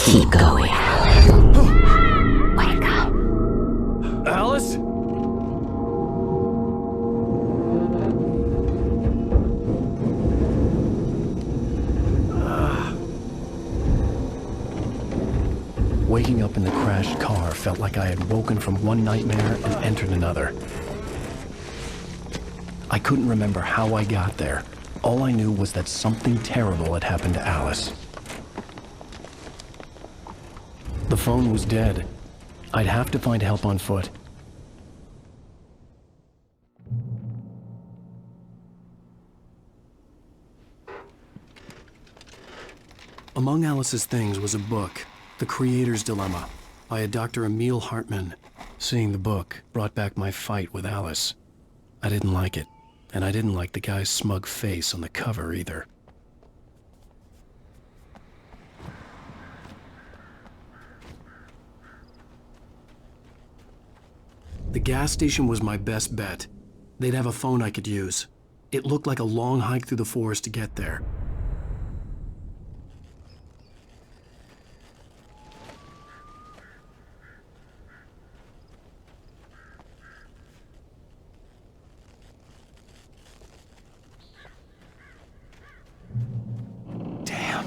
Keep going. Wake up. Alice? Waking up in the crashed car felt like I had woken from one nightmare and entered another. I couldn't remember how I got there. All I knew was that something terrible had happened to Alice. The phone was dead. I'd have to find help on foot. Among Alice's things was a book, The Creator's Dilemma, by a Dr. Emil Hartman. Seeing the book brought back my fight with Alice. I didn't like it, and I didn't like the guy's smug face on the cover either. The gas station was my best bet. They'd have a phone I could use. It looked like a long hike through the forest to get there. Damn.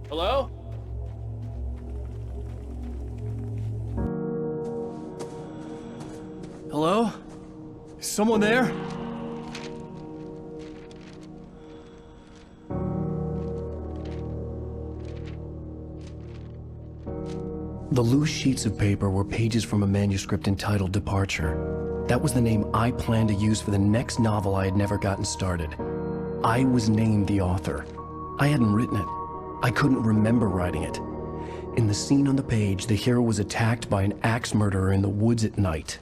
Hello? Hello? Is someone there? The loose sheets of paper were pages from a manuscript entitled Departure. That was the name I planned to use for the next novel I had never gotten started. I was named the author. I hadn't written it. I couldn't remember writing it. In the scene on the page, the hero was attacked by an axe murderer in the woods at night.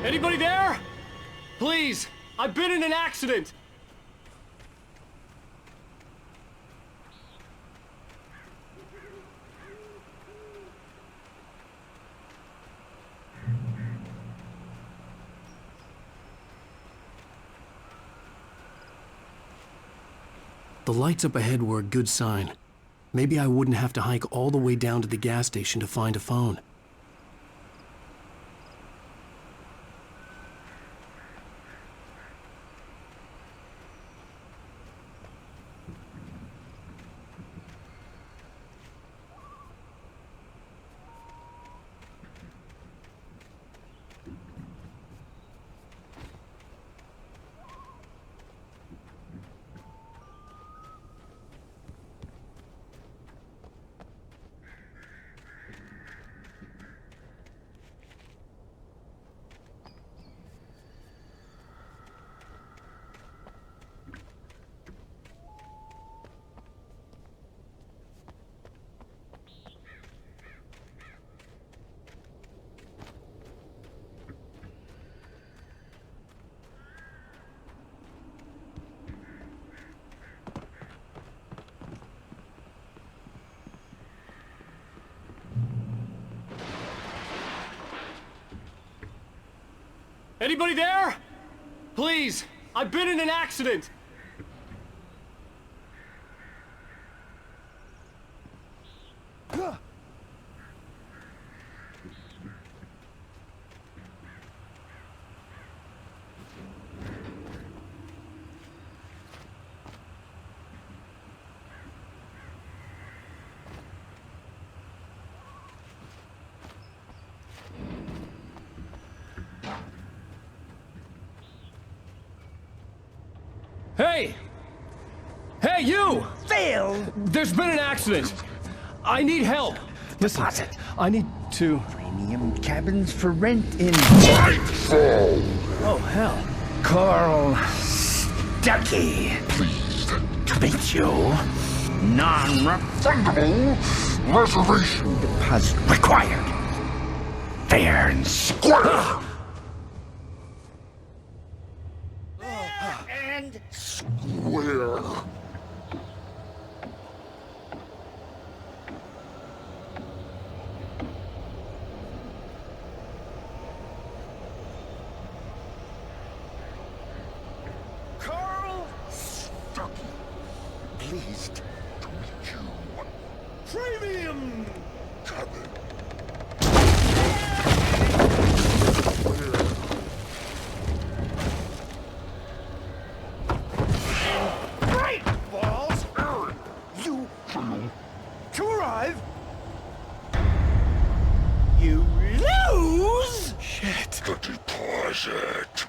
Anybody there? Please, I've been in an accident. The lights up ahead were a good sign. Maybe I wouldn't have to hike all the way down to the gas station to find a phone. Anybody there? Please, I've been in an accident. Hey! Hey, you! Fail! There's been an accident. I need help. Listen, Deposit. I need to... Premium cabins for rent in... Oh, hell. Carl Stuckey. Pleased to meet you. Non-refundable reservation deposit required. Fair and square. And square. Carl Stuckey. Pleased to meet you. Premium cabin. Great balls! You fail to arrive. You lose. Shit. The deposit.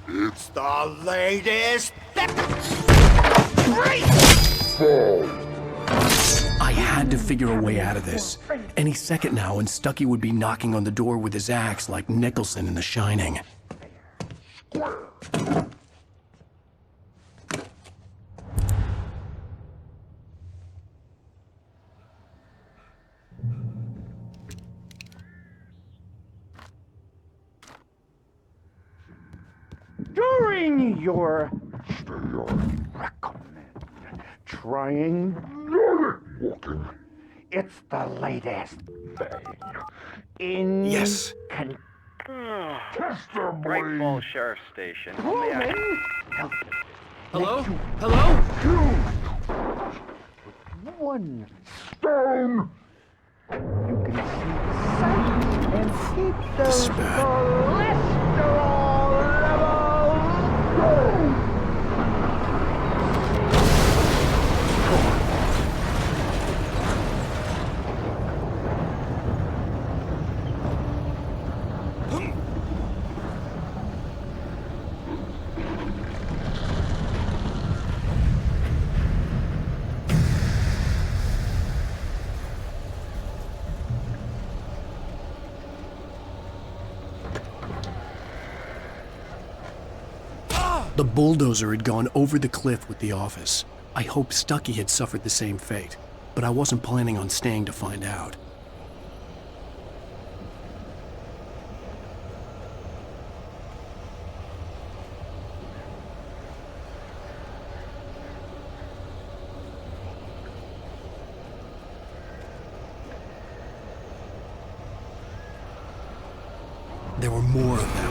It's The latest. Great. I had to figure a way out of this. Any second now, and Stuckey would be knocking on the door with his axe like Nicholson in The Shining. During your recommend trying walking. it's the latest thing in Yes. Great Falls Sheriff Station. How may I- Human Hello? Hello? one stone. You can see the sight and keep the This is bad. cholesterol levels low. The bulldozer had gone over the cliff with the office. I hoped Stuckey had suffered the same fate, but I wasn't planning on staying to find out. There were more of them.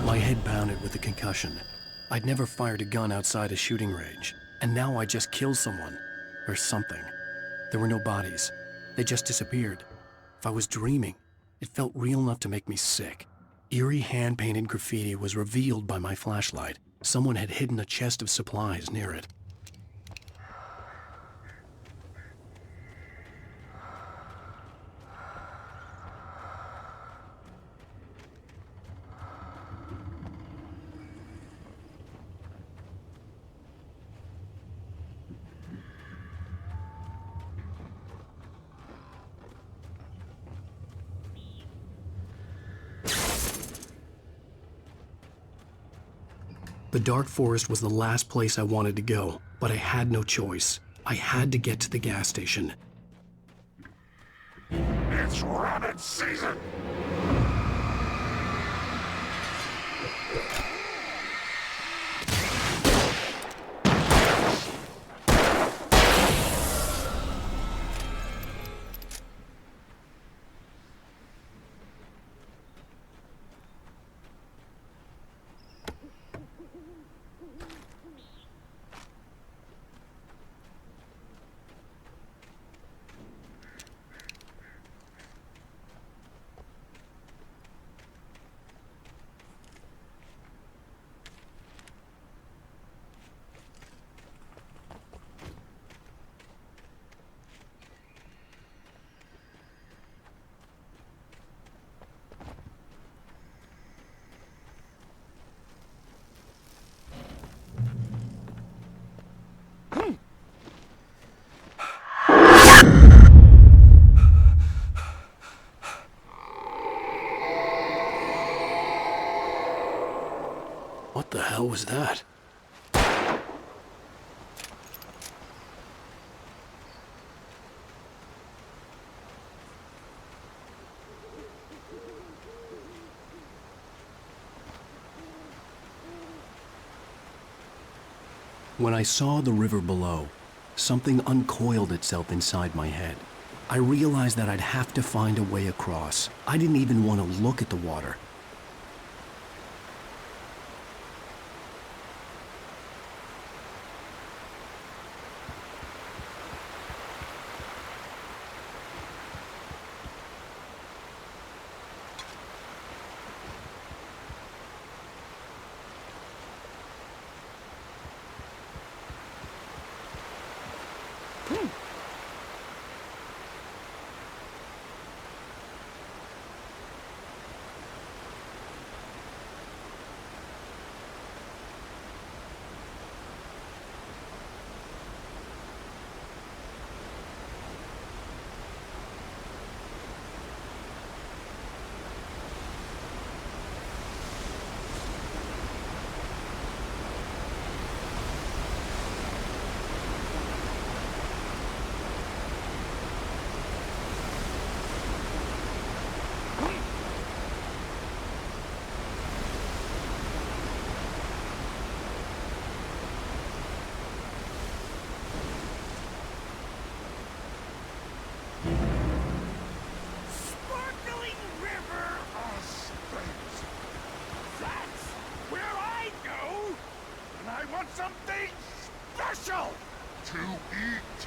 My head pounded with the concussion. I'd never fired a gun outside a shooting range, and now I just killed someone. Or something. There were no bodies. They just disappeared. If I was dreaming, it felt real enough to make me sick. Eerie hand-painted graffiti was revealed by my flashlight. Someone had hidden a chest of supplies near it. The dark forest was the last place I wanted to go, but I had no choice. I had to get to the gas station. It's rabbit season. was that? When I saw the river below, something uncoiled itself inside my head. I realized that I'd have to find a way across. I didn't even want to look at the water. Sparkling river of space. That's where I go. And I want something special to eat.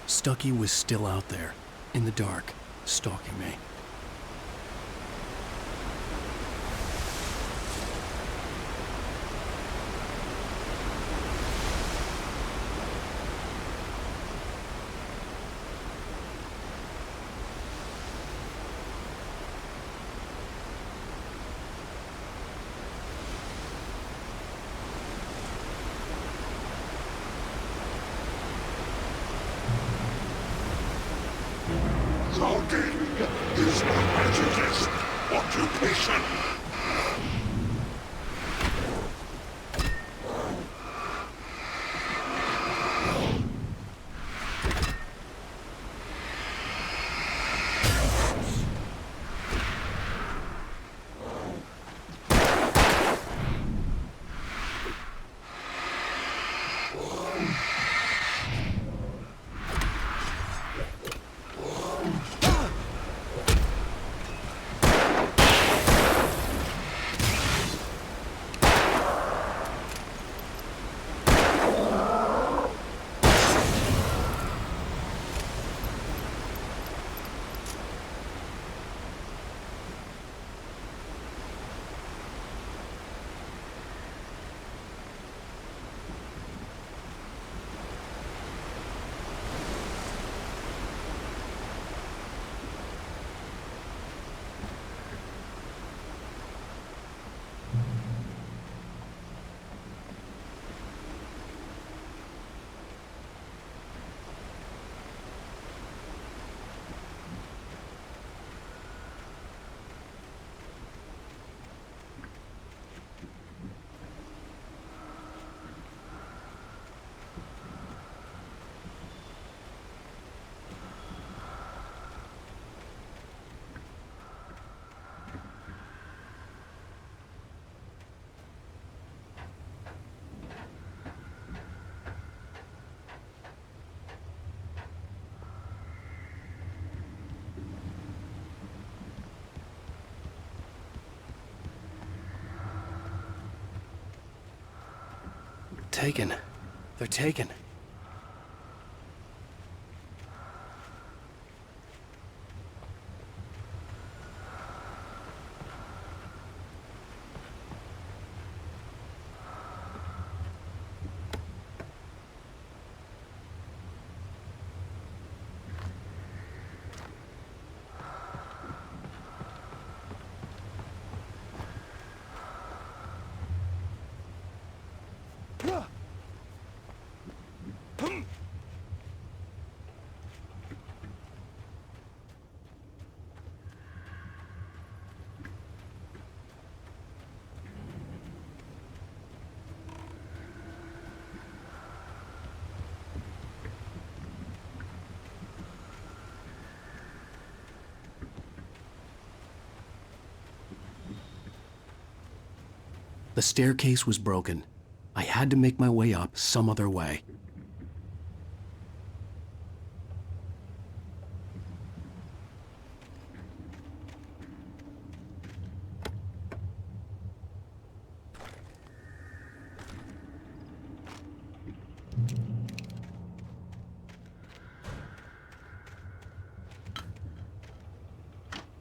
Stucky was still out there, in the dark, stalking me. Logging is my magic's occupation. Taken. They're taken. The staircase was broken. I had to make my way up some other way.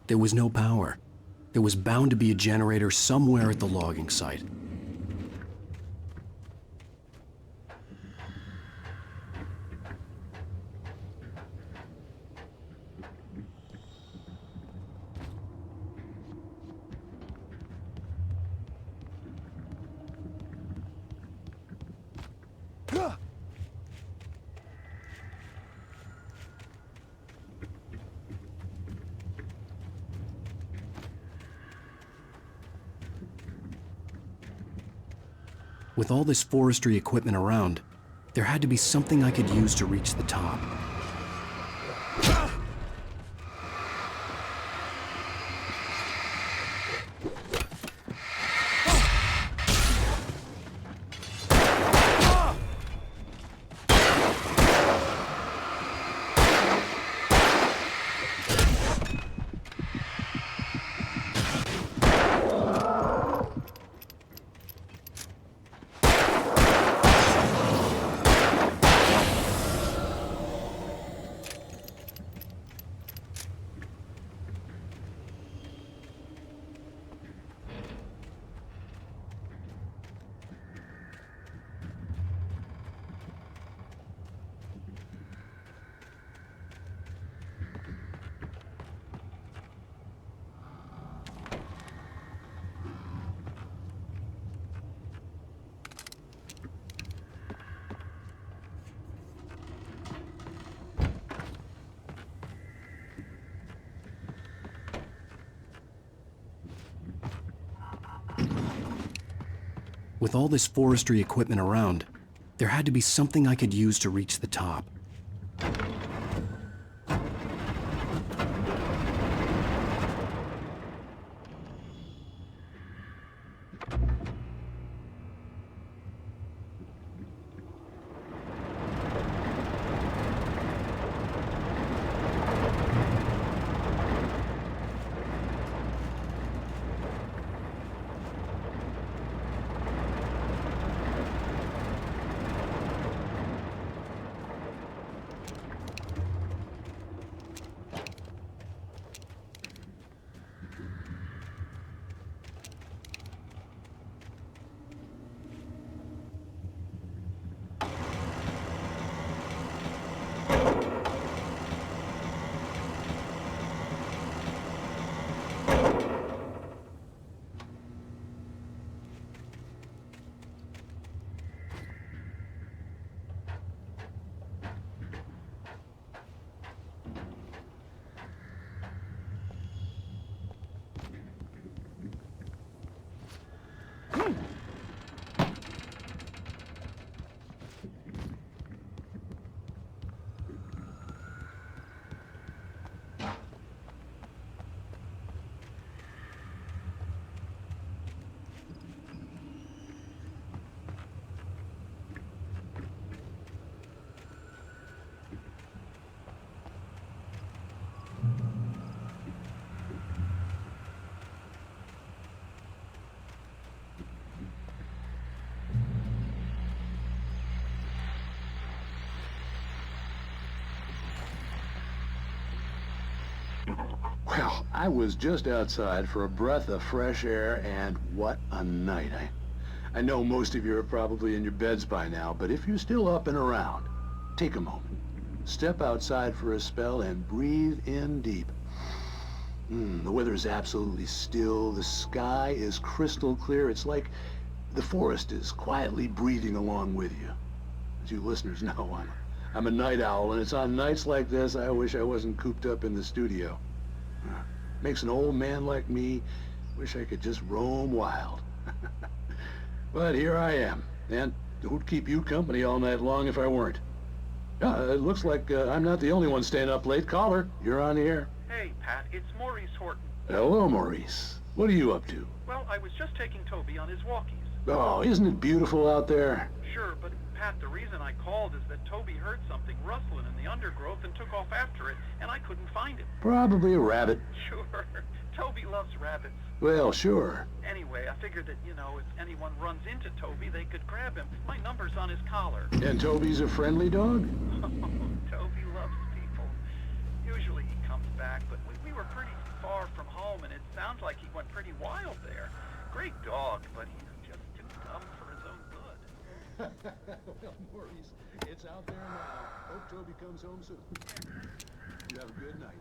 There was no power. There was bound to be a generator somewhere at the logging site. With all this forestry equipment around, there had to be something I could use to reach the top. With all this forestry equipment around, there had to be something I could use to reach the top. Well, I was just outside for a breath of fresh air, and what a night. I know most of you are probably in your beds by now, but if you're still up and around, take a moment. Step outside for a spell and breathe in deep. The weather is absolutely still. The sky is crystal clear. It's like the forest is quietly breathing along with you. As you listeners know, I'm a night owl, and it's on nights like this I wish I wasn't cooped up in the studio. Makes an old man like me wish I could just roam wild. But here I am, and who'd keep you company all night long if I weren't? It looks like I'm not the only one staying up late. Caller, you're on the air. Hey, Pat, it's Maurice Horton. Hello, Maurice. What are you up to? Well, I was just taking Toby on his walkies. Oh, isn't it beautiful out there? Sure, but Pat, the reason I called is that Toby heard something rustling in the undergrowth and took off after it, and I couldn't find it. Probably a rabbit. Sure, Toby loves rabbits. Well, sure. Anyway, I figured that, if anyone runs into Toby, they could grab him. My number's on his collar. And Toby's a friendly dog? Toby loves people. Usually he comes back, but we were pretty far from home, and it sounds like he went pretty wild there. Great dog, but he's just too dumb for his own good. Well, Maurice, it's out there now. Hope Toby comes home soon. You have a good night now.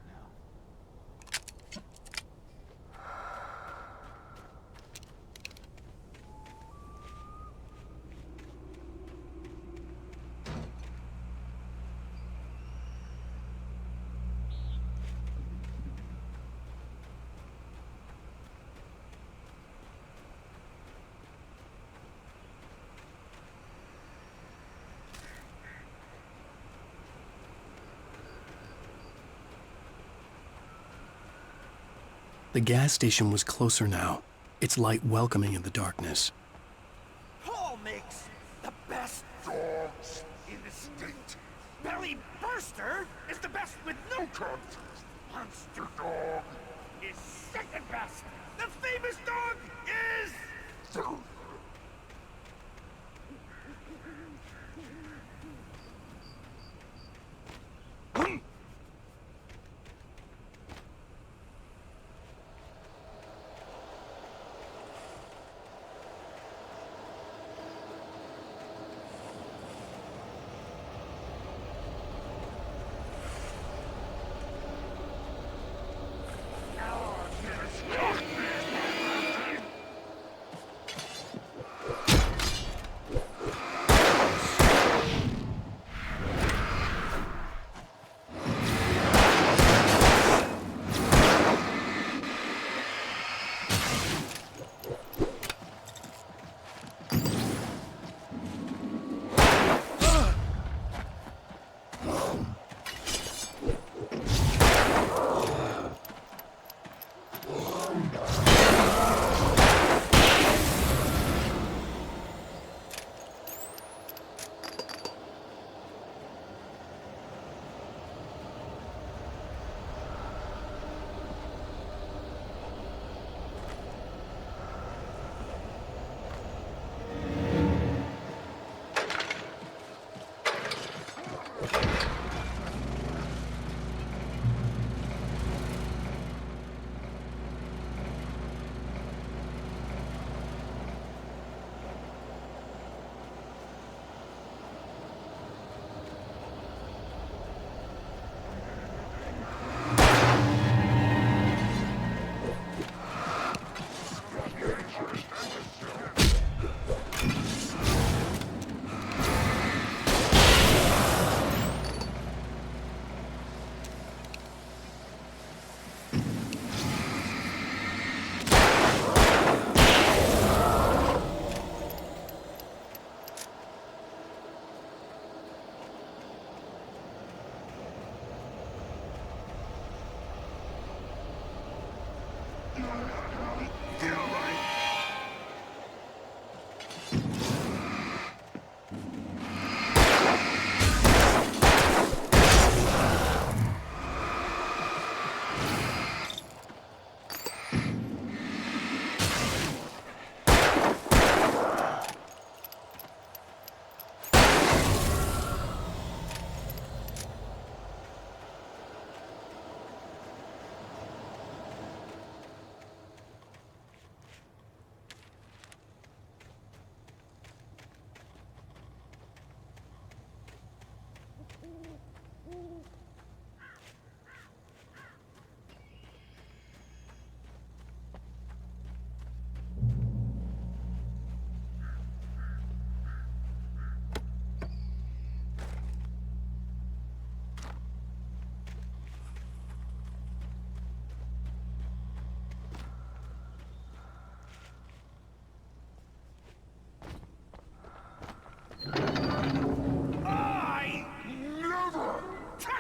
The gas station was closer now, its light welcoming in the darkness. Paul makes the best dogs in the state. Belly Burster is the best with no contest. Monster Dog is second best. The famous dog is third.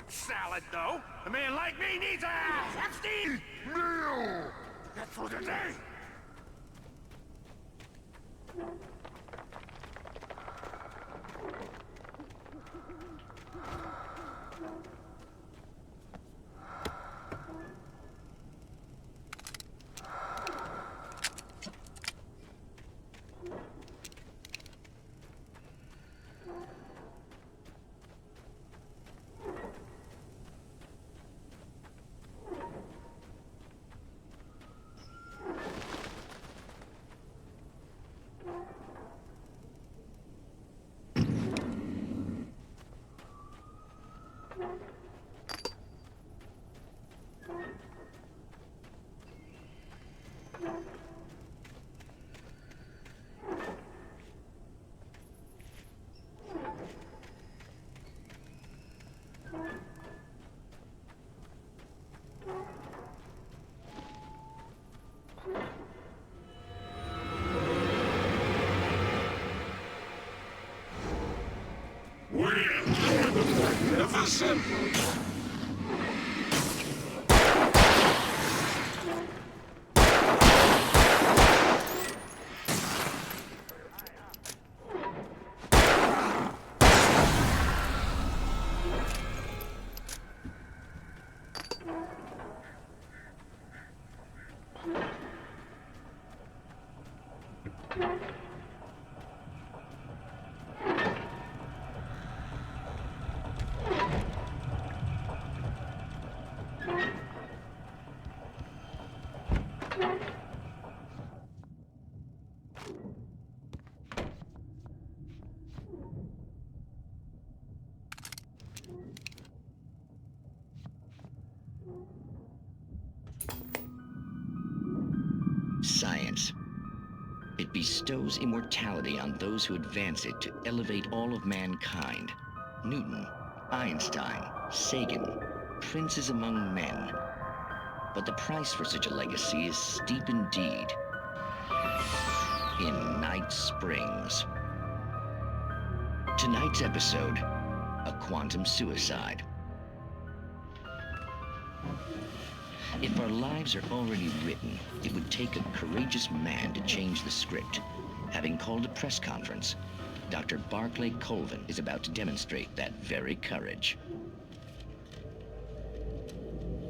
Salad, though. A man like me needs a hefty meal. That's for today. Science. It bestows immortality on those who advance it to elevate all of mankind. Newton, Einstein, Sagan, princes among men. But the price for such a legacy is steep indeed. In Night Springs. Tonight's episode, a quantum suicide. If our lives are already written, it would take a courageous man to change the script. Having called a press conference, Dr. Barclay Colvin is about to demonstrate that very courage.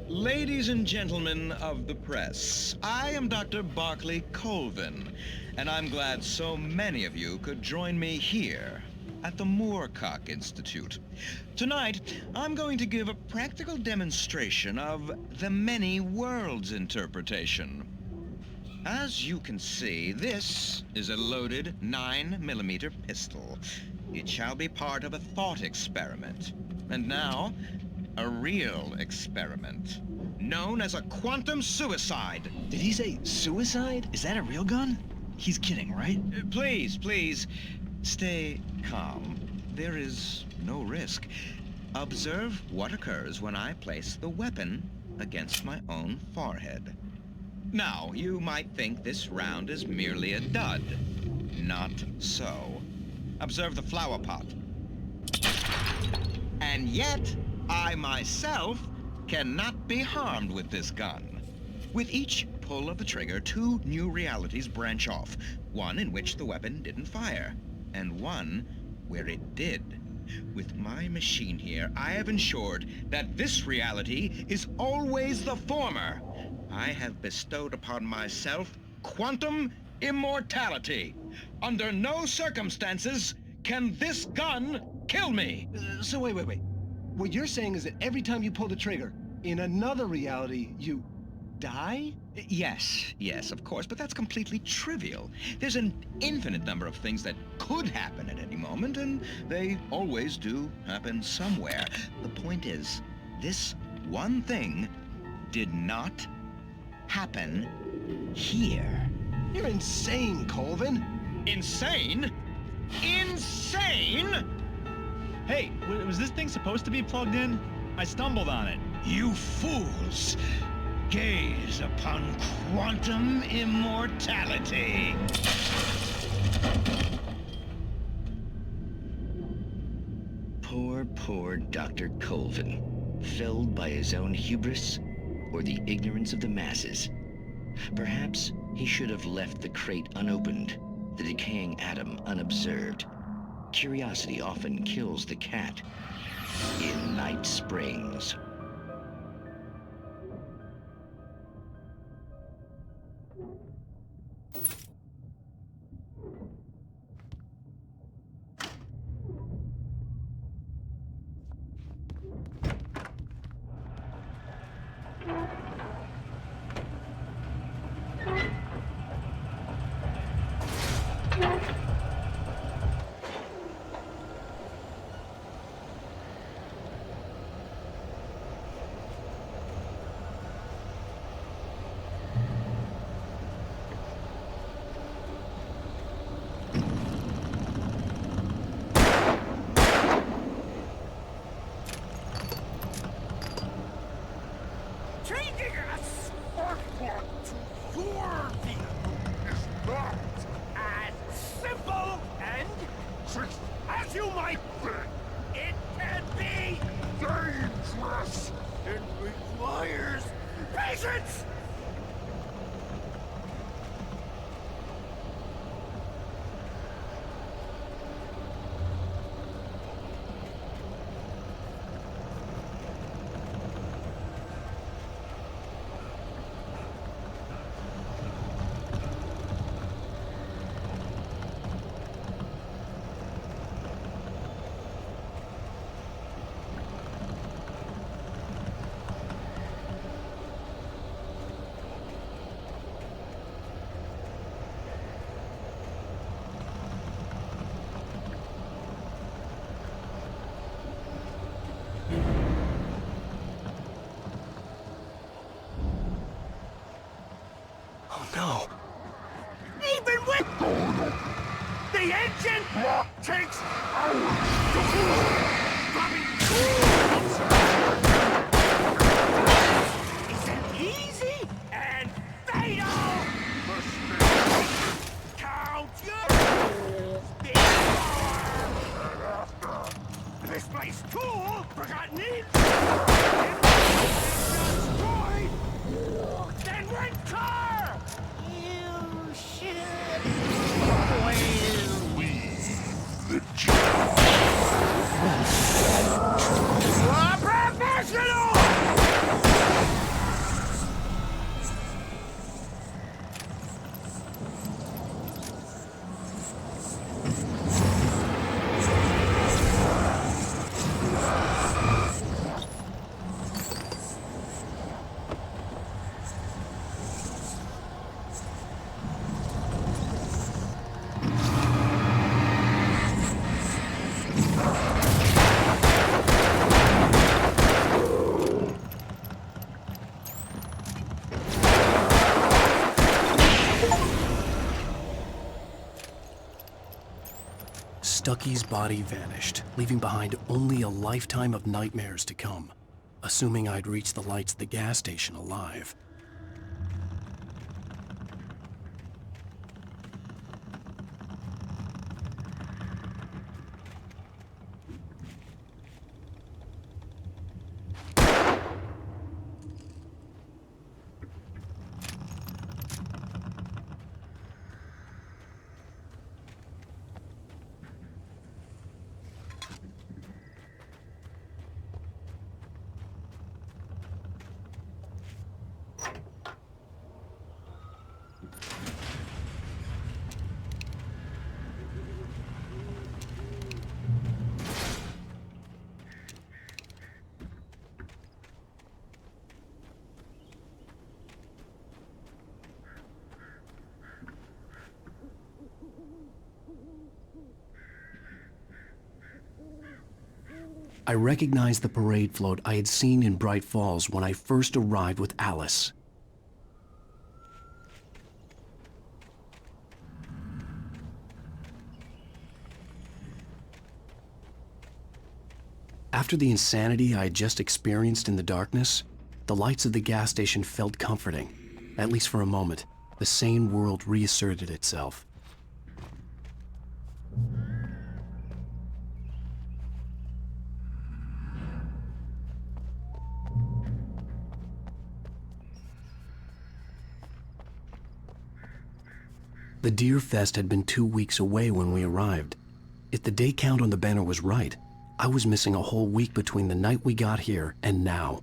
Ladies and gentlemen of the press, I am Dr. Barclay Colvin, and I'm glad so many of you could join me here at the Moorcock Institute. Tonight, I'm going to give a practical demonstration of the many worlds interpretation. As you can see, this is a loaded 9mm pistol. It shall be part of a thought experiment. And now, a real experiment, known as a quantum suicide. Did he say suicide? Is that a real gun? He's kidding, right? Please, stay calm. There is no risk. Observe what occurs when I place the weapon against my own forehead. Now, you might think this round is merely a dud. Not so. Observe the flower pot. And yet, I myself cannot be harmed with this gun. With each pull of the trigger, two new realities branch off. One in which the weapon didn't fire, and one where it did. With my machine here, I have ensured that this reality is always the former. I have bestowed upon myself quantum immortality. Under no circumstances can this gun kill me. So wait. What you're saying is that every time you pull the trigger, in another reality, you die? Yes, of course, but that's completely trivial. There's an infinite number of things that could happen at any moment, and they always do happen somewhere. The point is, this one thing did not happen here. You're insane, Colvin. Insane? Insane? Hey, was this thing supposed to be plugged in? I stumbled on it. You fools! Gaze upon quantum immortality. Poor Dr. Colvin, felled by his own hubris or the ignorance of the masses. Perhaps he should have left the crate unopened, the decaying atom unobserved. Curiosity often kills the cat. In Night Springs. This place cool, forgotten in. Destroyed. Then rent car. You should. The job. Professional. Stucky's body vanished, leaving behind only a lifetime of nightmares to come, assuming I'd reach the lights at the gas station alive. I recognized the parade float I had seen in Bright Falls when I first arrived with Alice. After the insanity I had just experienced in the darkness, the lights of the gas station felt comforting. At least for a moment, the sane world reasserted itself. The Deer Fest had been 2 weeks away when we arrived. If the day count on the banner was right, I was missing a whole week between the night we got here and now.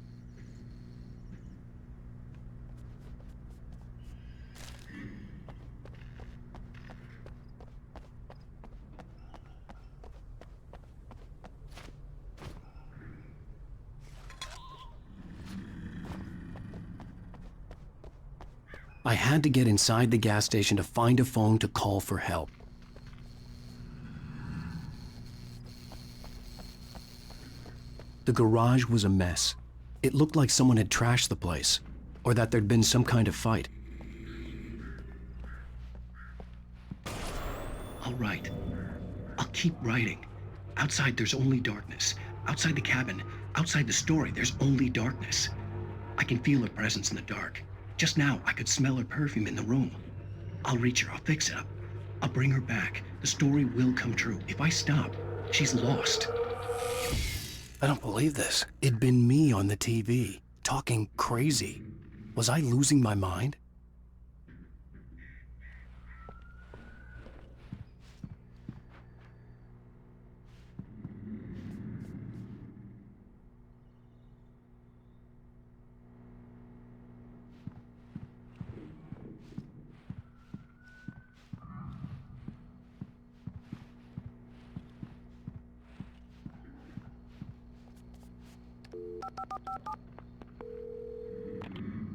I had to get inside the gas station to find a phone to call for help. The garage was a mess. It looked like someone had trashed the place, or that there'd been some kind of fight. I'll write. I'll keep writing. Outside there's only darkness. Outside the cabin, outside the story, there's only darkness. I can feel her presence in the dark. Just now, I could smell her perfume in the room. I'll reach her, I'll fix it up. I'll bring her back. The story will come true. If I stop, she's lost. I don't believe this. It'd been me on the TV, talking crazy. Was I losing my mind?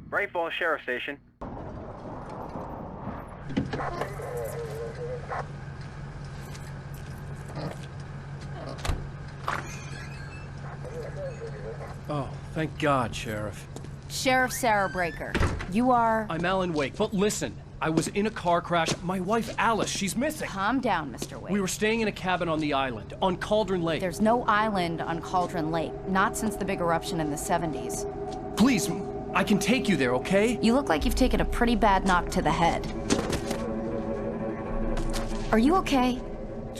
Bright Falls Sheriff Station. Oh, thank God, Sheriff. Sheriff Sarah Breaker. You are... I'm Alan Wake, but listen. I was in a car crash. My wife, Alice, she's missing. Calm down, Mr. Wake. We were staying in a cabin on the island, on Cauldron Lake. There's no island on Cauldron Lake. Not since the big eruption in the 70s. Please, I can take you there, okay? You look like you've taken a pretty bad knock to the head. Are you okay?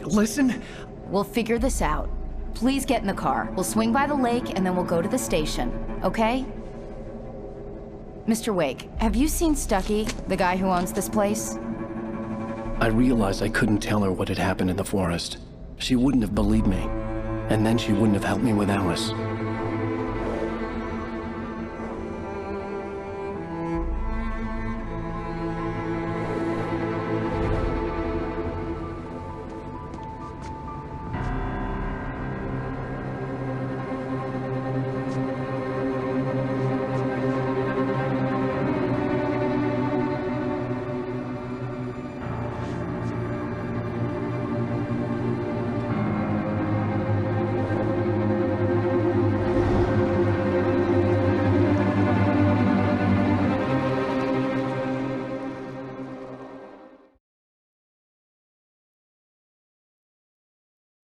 Listen. We'll figure this out. Please get in the car. We'll swing by the lake and then we'll go to the station, okay? Mr. Wake, have you seen Stucky, the guy who owns this place? I realized I couldn't tell her what had happened in the forest. She wouldn't have believed me. And then she wouldn't have helped me with Alice.